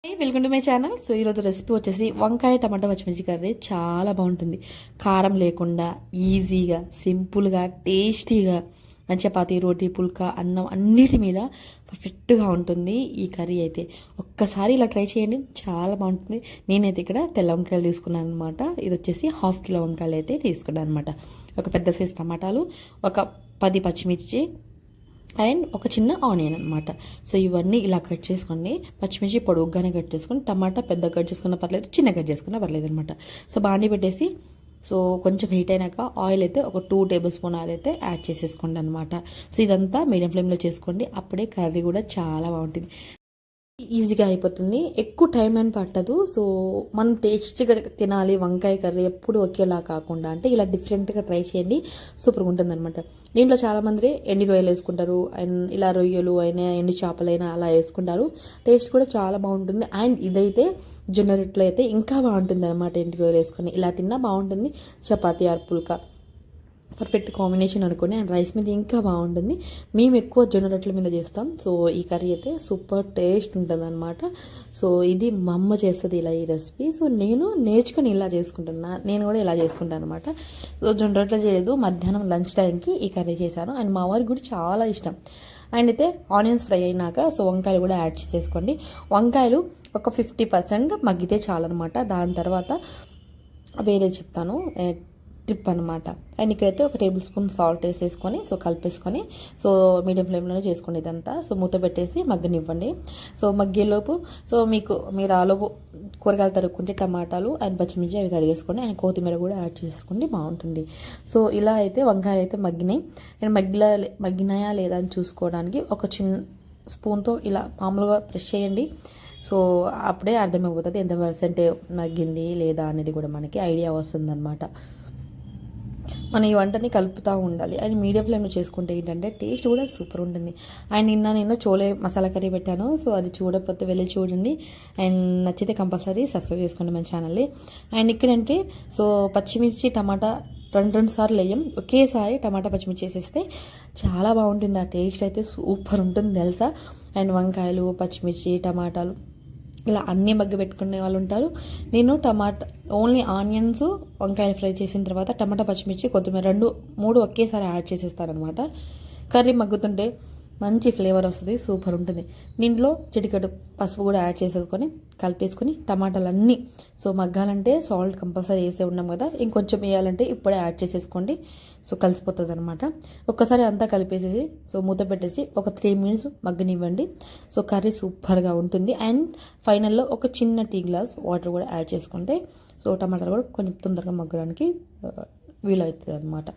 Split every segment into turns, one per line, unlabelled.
Welcome to my channel. So ఈరోజు recipe వచ్చేసి వంకాయ టమాటా పచ్చిమిర్చి కర్రీ. చాలా బాగుంటుంది, కారం లేకుండా ఈజీగా సింపుల్గా టేస్టీగా చపాతీ రోటీ పుల్కా అన్నం అన్నిటి మీద పర్ఫెక్ట్గా ఉంటుంది ఈ కర్రీ అయితే. ఒక్కసారి ఇలా ట్రై చేయండి, చాలా బాగుంటుంది. నేనైతే ఇక్కడ తెల్ల వంకాయలు తీసుకున్నాను అనమాట. ఇది వచ్చేసి 1/2 కిలో వంకాయలు అయితే తీసుకున్నాను అనమాట. ఒక పెద్ద సైజు టమాటాలు, ఒక 10 పచ్చిమిర్చి అండ్ ఒక చిన్న ఆనియన్ అనమాట. సో ఇవన్నీ ఇలా కట్ చేసుకోండి. పచ్చిమిర్చి పొడుగ్గానే కట్ చేసుకొని, టమాటా పెద్ద కట్ చేసుకున్న పర్లేదు, చిన్న కట్ చేసుకున్న పర్లేదు అనమాట. సో బాండీ పెట్టేసి సో కొంచెం హీట్ అయినాక ఆయిల్ అయితే ఒక 2 టేబుల్ స్పూన్ ఆయిల్ అయితే యాడ్ చేసేసుకోండి అనమాట. సో ఇదంతా మీడియం ఫ్లేమ్లో చేసుకోండి, అప్పుడే కర్రీ కూడా చాలా బాగుంటుంది, ఈజీగా అయిపోతుంది, ఎక్కువ టైం అని పట్టదు. సో మనం టేస్టీగా తినాలి వంకాయ కర్రీ ఎప్పుడు ఒకేలా కాకుండా అంటే ఇలా డిఫరెంట్గా ట్రై చేయండి, సూపర్గా ఉంటుంది అనమాట. దీంట్లో చాలామంది ఎండి రొయ్యలు వేసుకుంటారు అండ్ ఇలా రొయ్యలు అయినా ఎండి చేపలైనా అలా వేసుకుంటారు. టేస్ట్ కూడా చాలా బాగుంటుంది. అండ్ ఇదైతే జొన్న రొట్టెలో అయితే ఇంకా బాగుంటుంది అనమాట. ఎండి రొయ్యలు వేసుకొని ఇలా తిన్నా బాగుంటుంది. Chapati or phulka perfect combination అనుకోండి. అండ్ రైస్ మీద ఇంకా బాగుంటుంది. మేము ఎక్కువ జొన్న రొట్టెల మీద చేస్తాం. సో ఈ కర్రీ అయితే సూపర్ టేస్ట్ ఉంటుంది అనమాట. సో ఇది మా అమ్మ చేస్తుంది ఇలా ఈ రెసిపీ. సో నేను నేర్చుకొని ఇలా చేసుకుంటున్నా, నేను కూడా ఇలా చేసుకుంటాను అనమాట. సో జొన్న రొట్టెలు చేయలేదు, మధ్యాహ్నం లంచ్ టైంకి ఈ కర్రీ చేశాను. అండ్ మా వారికి కూడా చాలా ఇష్టం. అండ్ అయితే ఆనియన్స్ ఫ్రై అయినాక సో వంకాయలు కూడా యాడ్ చేసేసుకోండి. వంకాయలు ఒక 50% మగ్గితే చాలన్నమాట. దాని తర్వాత వేరే చెప్తాను ట్రిప్ అనమాట. అండ్ ఇక్కడైతే ఒక టేబుల్ స్పూన్ సాల్ట్ వేసేసుకొని సో కలిపేసుకొని సో మీడియం ఫ్లేమ్లోనే చేసుకోండి ఇదంతా. సో మూత పెట్టేసి మగ్గనివ్వండి. సో మగ్గేలోపు సో మీరు ఆలోపు కూరగాయలు తరుక్కుంటే టమాటాలు అండ్ పచ్చిమిర్చి అవి తరిగేసుకోండి. అండ్ కొత్తిమీర కూడా యాడ్ చేసుకోండి, బాగుంటుంది. సో ఇలా అయితే వంకాయలు అయితే మగ్గినాయి. నేను మగ్గినాయా లేదా అని చూసుకోవడానికి ఒక చిన్న స్పూన్తో ఇలా మామూలుగా ప్రెస్ చేయండి. సో అప్పుడే అర్థమైపోతుంది ఎంత పర్సెంట్ మగ్గింది లేదా అనేది కూడా మనకి ఐడియా వస్తుంది అనమాట. మనం ఈ వంటని కలుపుతూ ఉండాలి. అండ్ మీడియం ఫ్లేమ్లో చేసుకుంటే ఏంటంటే టేస్ట్ కూడా సూపర్ ఉంటుంది. అండ్ నేను చోలే మసాలా కర్రీ పెట్టాను. సో అది చూడకపోతే వెళ్ళి చూడండి. అండ్ నచ్చితే కంపల్సరీ సబ్స్క్రైబ్ చేసుకోండి మన ఛానల్ని. అండ్ ఇక్కడంటే సో పచ్చిమిర్చి టమాటా రెండు సార్లు వేయం, ఒకేసారి టమాటా పచ్చిమిర్చి వేసేస్తే చాలా బాగుంటుంది. ఆ టేస్ట్ అయితే సూపర్ ఉంటుంది తెలుసా. అండ్ వంకాయలు పచ్చిమిర్చి టమాటాలు ఇలా అన్నీ మగ్గి పెట్టుకునే వాళ్ళు ఉంటారు. నేను ఓన్లీ ఆనియన్స్ వంకాయలు ఫ్రై చేసిన తర్వాత టమాటా పచ్చిమిర్చి కొత్తిమీర 2-3 ఒకేసారి యాడ్ చేసేస్తారనమాట. కర్రీ మగ్గుతుంటే మంచి ఫ్లేవర్ వస్తుంది, సూపర్ ఉంటుంది. దీంట్లో చిటికెడు పసుపు కూడా యాడ్ చేసేసుకొని కలిపేసుకొని టమాటాలన్నీ సో మగ్గాలంటే సాల్ట్ కంపల్సరీ వేసే ఉన్నాం కదా, ఇంకొంచెం వేయాలంటే ఇప్పుడే యాడ్ చేసేసుకోండి. సో కలిసిపోతుంది అనమాట. ఒక్కసారి అంతా కలిపేసేసి సో మూత పెట్టేసి ఒక 3 మినిట్స్ మగ్గనివ్వండి. సో కర్రీ సూపర్గా ఉంటుంది. అండ్ ఫైనల్లో ఒక చిన్న టీ గ్లాస్ వాటర్ కూడా యాడ్ చేసుకుంటే సో టమాటాలు కూడా కొంచెం తొందరగా మగ్గడానికి వీలవుతుంది అనమాట.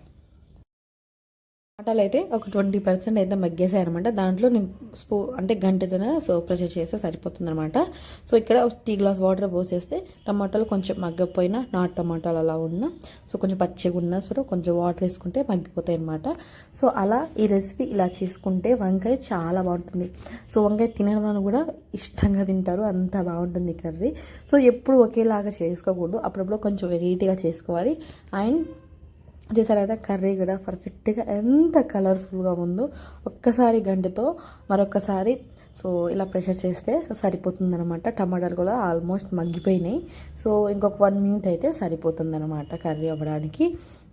టమాటాలు అయితే ఒక 20% అయితే మగ్గేసాయి అనమాట. దాంట్లో నేను అంటే గంటతోనే సో ప్రెషర్ చేస్తే సరిపోతుంది అనమాట. సో ఇక్కడ టీ గ్లాస్ వాటర్ పోసేస్తే టమాటాలు కొంచెం మగ్గపోయినా నాటు టమాటాలు అలా ఉన్నా సో కొంచెం పచ్చిగా ఉన్నా సో కొంచెం వాటర్ వేసుకుంటే మగ్గిపోతాయి అనమాట. సో అలా ఈ రెసిపీ ఇలా చేసుకుంటే వంకాయ చాలా బాగుంటుంది. సో వంకాయ తినడం వల్ల కూడా ఇష్టంగా తింటారు, అంత బాగుంటుంది కర్రీ. సో ఎప్పుడు ఒకేలాగా చేసుకోకూడదు, అప్పుడప్పుడు కొంచెం వెరైటీగా చేసుకోవాలి. అండ్ చేసారు కదా కర్రీ కూడా పర్ఫెక్ట్గా ఎంత కలర్ఫుల్గా ఉందో. ఒక్కసారి గంటతో మరొకసారి సో ఇలా ప్రెషర్ చేస్తే సరిపోతుంది అనమాట. టమాటాలు కూడా ఆల్మోస్ట్ మగ్గిపోయినాయి. సో ఇంకొక 1 మినిట్ అయితే సరిపోతుంది అనమాట కర్రీ అవ్వడానికి.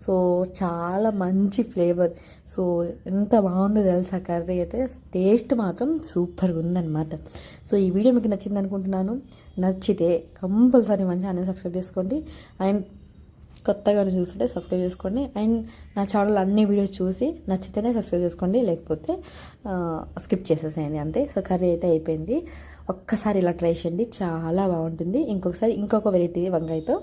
సో చాలా మంచి ఫ్లేవర్. సో ఎంత బాగుందో తెలుసా కర్రీ అయితే. టేస్ట్ మాత్రం సూపర్గా ఉందన్నమాట. సో ఈ వీడియో మీకు నచ్చింది అనుకుంటున్నాను. నచ్చితే కంపల్సరీ మంచిగా అనేది సబ్స్క్రైబ్ చేసుకోండి. అండ్ కొత్తగా చూస్తుంటే సబ్స్క్రైబ్ చేసుకోండి. అండ్ నా ఛానల్ అన్ని వీడియోస్ చూసి నచ్చితేనే సబ్స్క్రైబ్ చేసుకోండి, లేకపోతే స్కిప్ చేసేసేయండి అంతే. సో కర్రీ అయితే అయిపోయింది. ఒక్కసారి ఇలా ట్రై చేయండి, చాలా బాగుంటుంది. ఇంకొక వెరైటీ వంకాయతో